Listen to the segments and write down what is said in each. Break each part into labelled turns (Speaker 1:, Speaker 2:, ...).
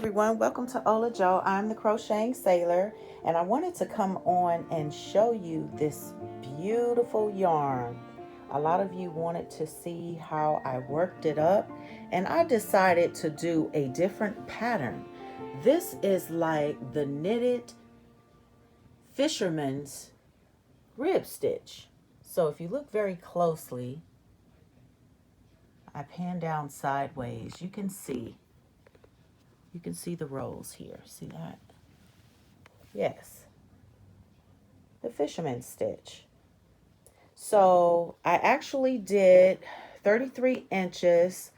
Speaker 1: everyone, welcome to OlaJoe. I'm the Crocheting Sailor, and I wanted to come on and show you this beautiful yarn. A lot of you wanted to see how I worked it up, and I decided to do a different pattern. This is like the knitted Fisherman's rib stitch. So if you look very closely, I pan down sideways. You can see the rows here. See that? Yes. The fisherman stitch. So I actually did 33 inches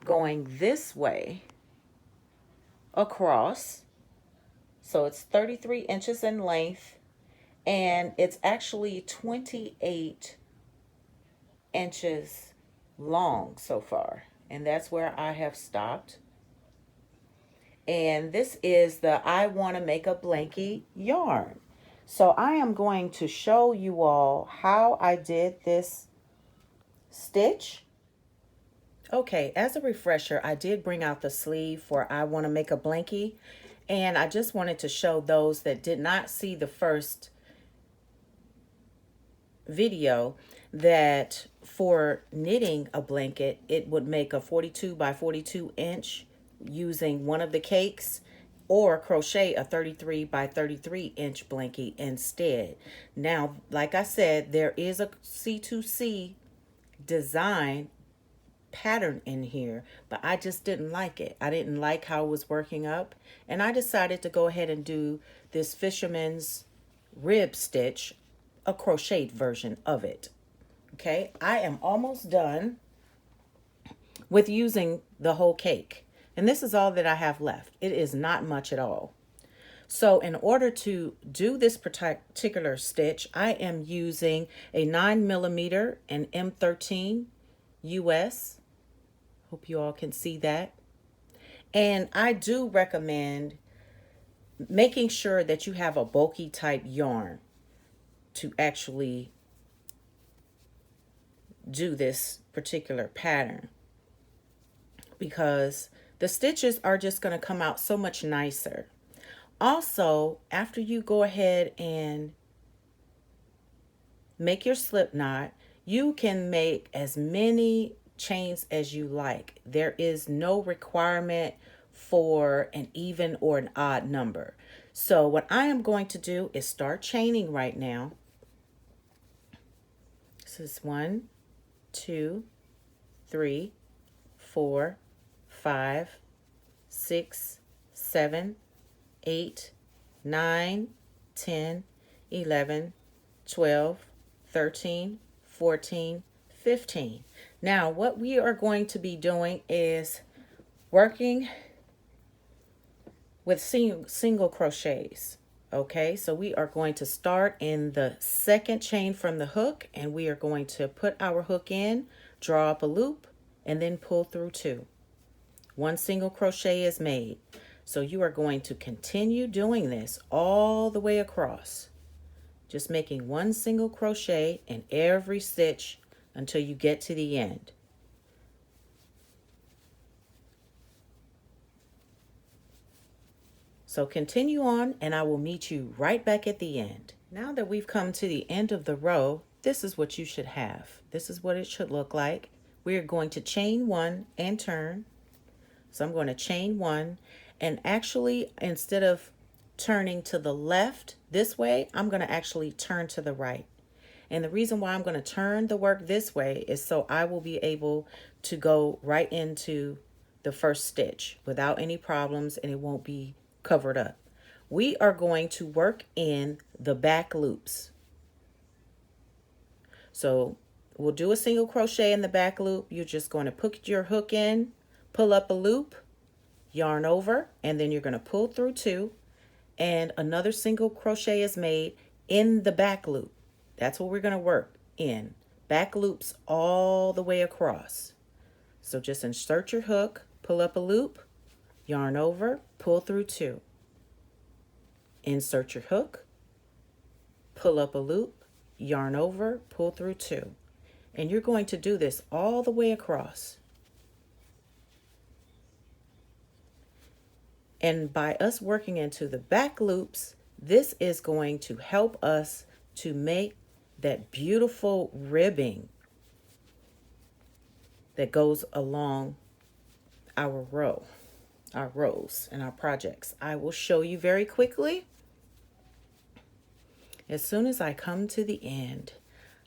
Speaker 1: going this way across. So it's 33 inches in length, and it's actually 28 inches long so far. And that's where I have stopped. And this is the I Want to Make a Blankie yarn. So I am going to show you all how I did this stitch. Okay, as a refresher, I did bring out the sleeve for I Want to Make a Blankie. And I just wanted to show those that did not see the first video that for knitting a blanket, it would make a 42 by 42 inch using one of the cakes, or crochet a 33 by 33 inch blankie instead. Now, like I said, there is a C2C design pattern in here, but I just didn't like it. I didn't like how it was working up, and I decided to go ahead and do this Fisherman's rib stitch, a crocheted version of it. Okay, I am almost done with using the whole cake. And this is all that I have left. It is not much at all. So in order to do this particular stitch, I am using a 9mm and M13 US. Hope you all can see that. And I do recommend making sure that you have a bulky type yarn to actually do this particular pattern, because the stitches are just going to come out so much nicer. Also, after you go ahead and make your slip knot, you can make as many chains as you like. There is no requirement for an even or an odd number. So what I am going to do is start chaining right now. This is 1, 2, 3, 4, 5, 6, 7, 8, 9, 10, 11, 12, 13, 14, 15. Now, what we are going to be doing is working with single crochets. Okay, so we are going to start in the second chain from the hook, and we are going to put our hook in, draw up a loop, and then pull through 2. 1 single crochet is made. So you are going to continue doing this all the way across, just making 1 single crochet in every stitch until you get to the end. So continue on, and I will meet you right back at the end. Now that we've come to the end of the row, this is what you should have. This is what it should look like. We are going to chain 1 and turn. So I'm going to chain 1, and actually, instead of turning to the left this way, I'm going to actually turn to the right. And the reason why I'm going to turn the work this way is so I will be able to go right into the first stitch without any problems, and it won't be covered up. We are going to work in the back loops. So we'll do a single crochet in the back loop. You're just going to put your hook in, pull up a loop, yarn over, and then you're going to pull through 2, and another single crochet is made in the back loop. That's what we're going to work in. Back loops all the way across. So just insert your hook, pull up a loop, yarn over, pull through 2. Insert your hook, pull up a loop, yarn over, pull through 2. And you're going to do this all the way across. And by us working into the back loops, this is going to help us to make that beautiful ribbing that goes along our rows and our projects. I will show you very quickly. As soon as I come to the end,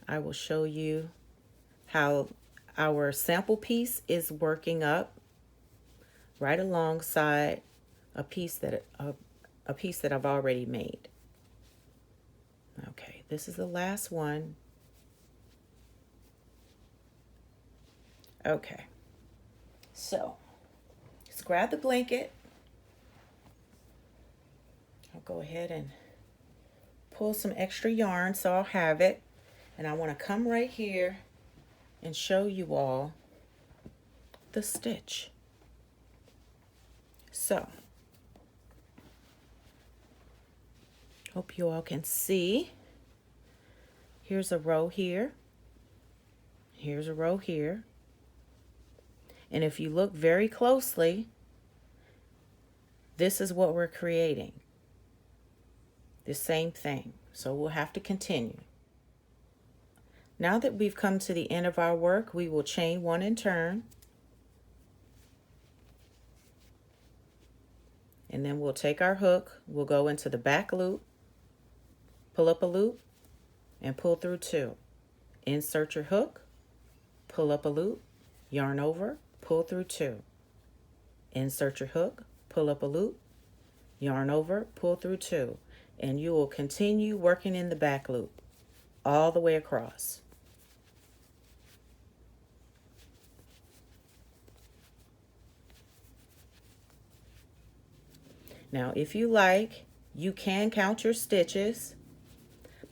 Speaker 1: I will show you how our sample piece is working up right alongside a piece that I've already made. Okay, this is the last one. Okay, so let's grab the blanket. I'll go ahead and pull some extra yarn so I'll have it. And I want to come right here and show you all the stitch. So, hope you all can see. Here's a row here. Here's a row here. And if you look very closely, this is what we're creating. The same thing. So we'll have to continue. Now that we've come to the end of our work, we will chain one and turn. And then we'll take our hook, we'll go into the back loop, pull up a loop, and pull through two. Insert your hook, pull up a loop, yarn over, pull through two. Insert your hook, pull up a loop, yarn over, pull through two. And you will continue working in the back loop all the way across. Now, if you like, you can count your stitches,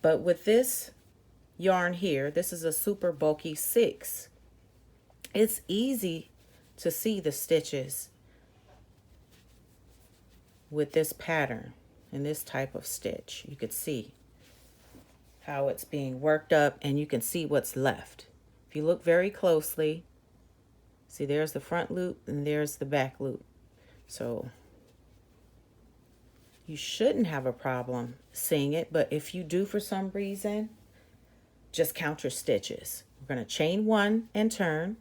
Speaker 1: but with this yarn here, this is a super bulky 6. It's easy to see the stitches with this pattern and this type of stitch. You could see how it's being worked up and you can see what's left. If you look very closely, see there's the front loop and there's the back loop. So you shouldn't have a problem seeing it, but if you do for some reason, just count your stitches. We're going to chain one and turn.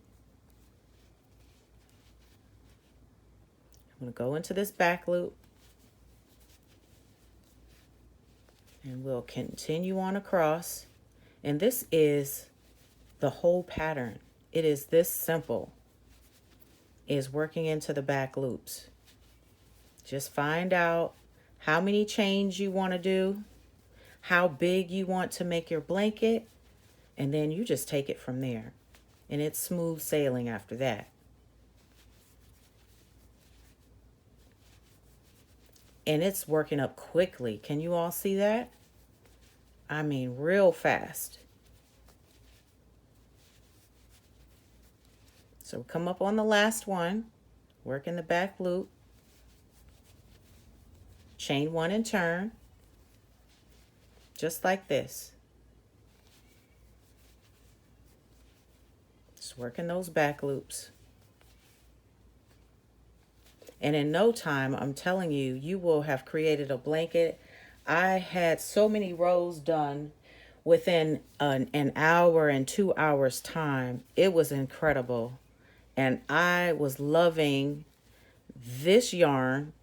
Speaker 1: I'm going to go into this back loop. And we'll continue on across. And this is the whole pattern. It is this simple. Is working into the back loops. Just find out how many chains you want to do, how big you want to make your blanket, and then you just take it from there. And it's smooth sailing after that. And it's working up quickly. Can you all see that? I mean, real fast. So come up on the last one, work in the back loop, chain one and turn, just like this. Just working those back loops. And in no time, I'm telling you, you will have created a blanket. I had so many rows done within an hour and 2 hours time. It was incredible. And I was loving this yarn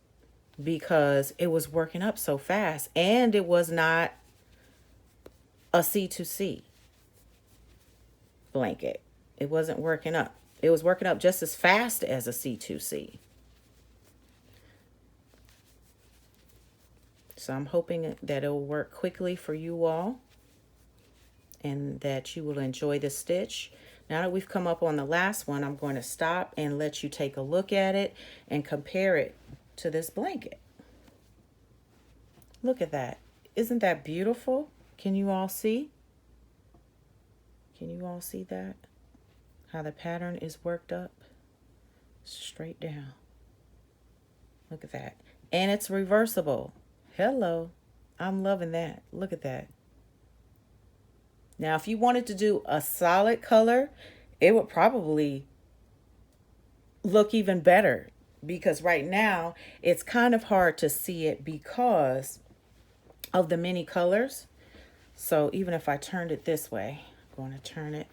Speaker 1: because it was working up so fast. And it was not a C2C blanket. It wasn't working up. It was working up just as fast as a C2C. So I'm hoping that it will work quickly for you all and that you will enjoy the stitch. Now that we've come up on the last one, I'm going to stop and let you take a look at it and compare it to this blanket. Look at that. Isn't that beautiful? Can you all see? Can you all see that? How the pattern is worked up? Straight down. Look at that. And it's reversible. Hello. I'm loving that. Look at that. Now, if you wanted to do a solid color, it would probably look even better because right now it's kind of hard to see it because of the many colors. So even if I turned it this way, I'm going to turn it.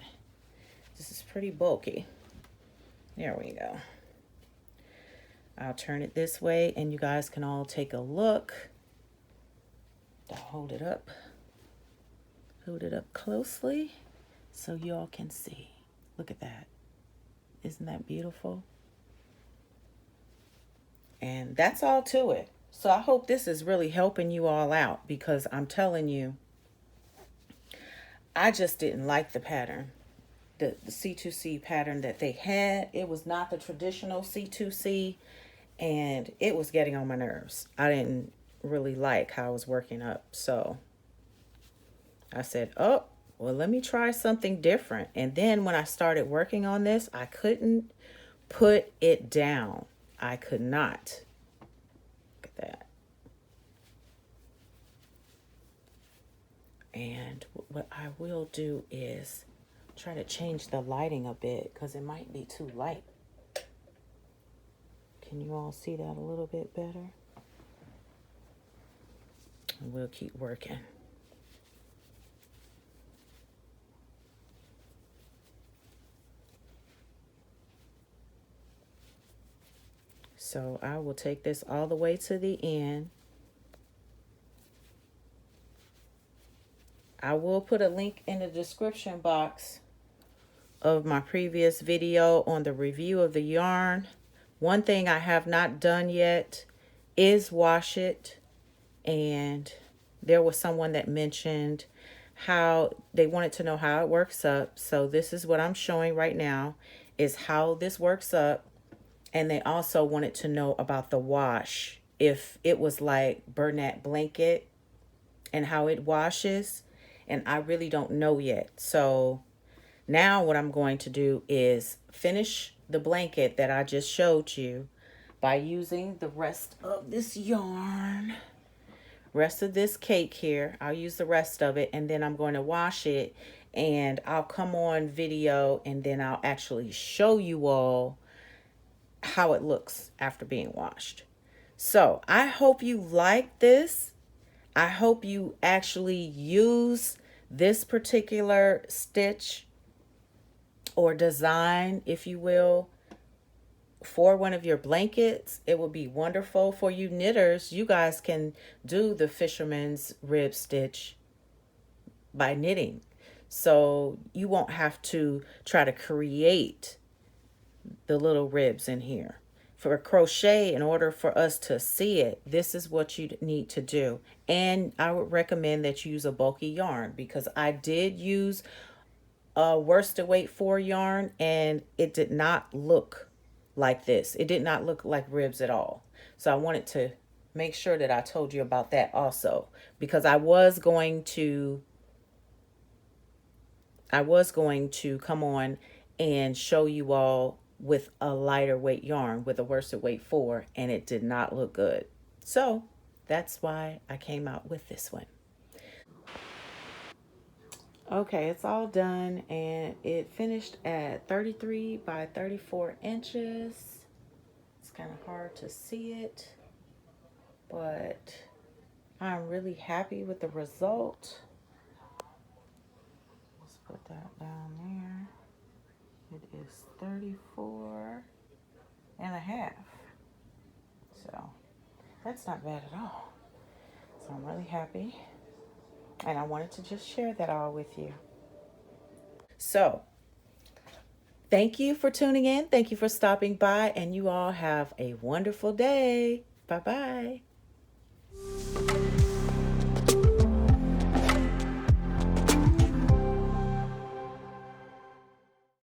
Speaker 1: This is pretty bulky. There we go. I'll turn it this way and you guys can all take a look. I'll hold it up closely so y'all can see. Look at that. Isn't that beautiful? And that's all to it. So I hope this is really helping you all out, because I'm telling you, I just didn't like the pattern. The C2C pattern that they had. It was not the traditional C2C, and it was getting on my nerves. I didn't really like how it was working up. So I said, oh, well, let me try something different. And then when I started working on this, I couldn't put it down. I could not. Look at that. And what I will do is try to change the lighting a bit, because it might be too light. Can you all see that a little bit better? And we'll keep working. So I will take this all the way to the end. I will put a link in the description box of my previous video on the review of the yarn. One thing I have not done yet is wash it. And there was someone that mentioned how they wanted to know how it works up. So this is what I'm showing right now, is how this works up. And they also wanted to know about the wash, if it was like Bernat blanket and how it washes. And I really don't know yet. So now what I'm going to do is finish the blanket that I just showed you by using the rest of this yarn, rest of this cake here. I'll use the rest of it, and then I'm going to wash it, and I'll come on video and then I'll actually show you all how it looks after being washed. So I hope you like this. I hope you actually use this particular stitch or design, if you will, for one of your blankets. It would be wonderful for you knitters. You guys can do the Fisherman's rib stitch by knitting. So you won't have to try to create the little ribs in here. For crochet, in order for us to see it, this is what you need to do. And I would recommend that you use a bulky yarn, because I did use a worsted weight 4 yarn and it did not look like this. It did not look like ribs at all. So I wanted to make sure that I told you about that also, because I was going to come on and show you all with a lighter weight yarn, with a worsted weight 4, and it did not look good. So that's why I came out with this one. Okay, it's all done, and it finished at 33 by 34 inches. It's kind of hard to see it, but I'm really happy with the result. Let's put that down there. It is 34 and a half. So that's not bad at all. So I'm really happy. And I wanted to just share that all with you. So thank you for tuning in. Thank you for stopping by. And you all have a wonderful day. Bye-bye.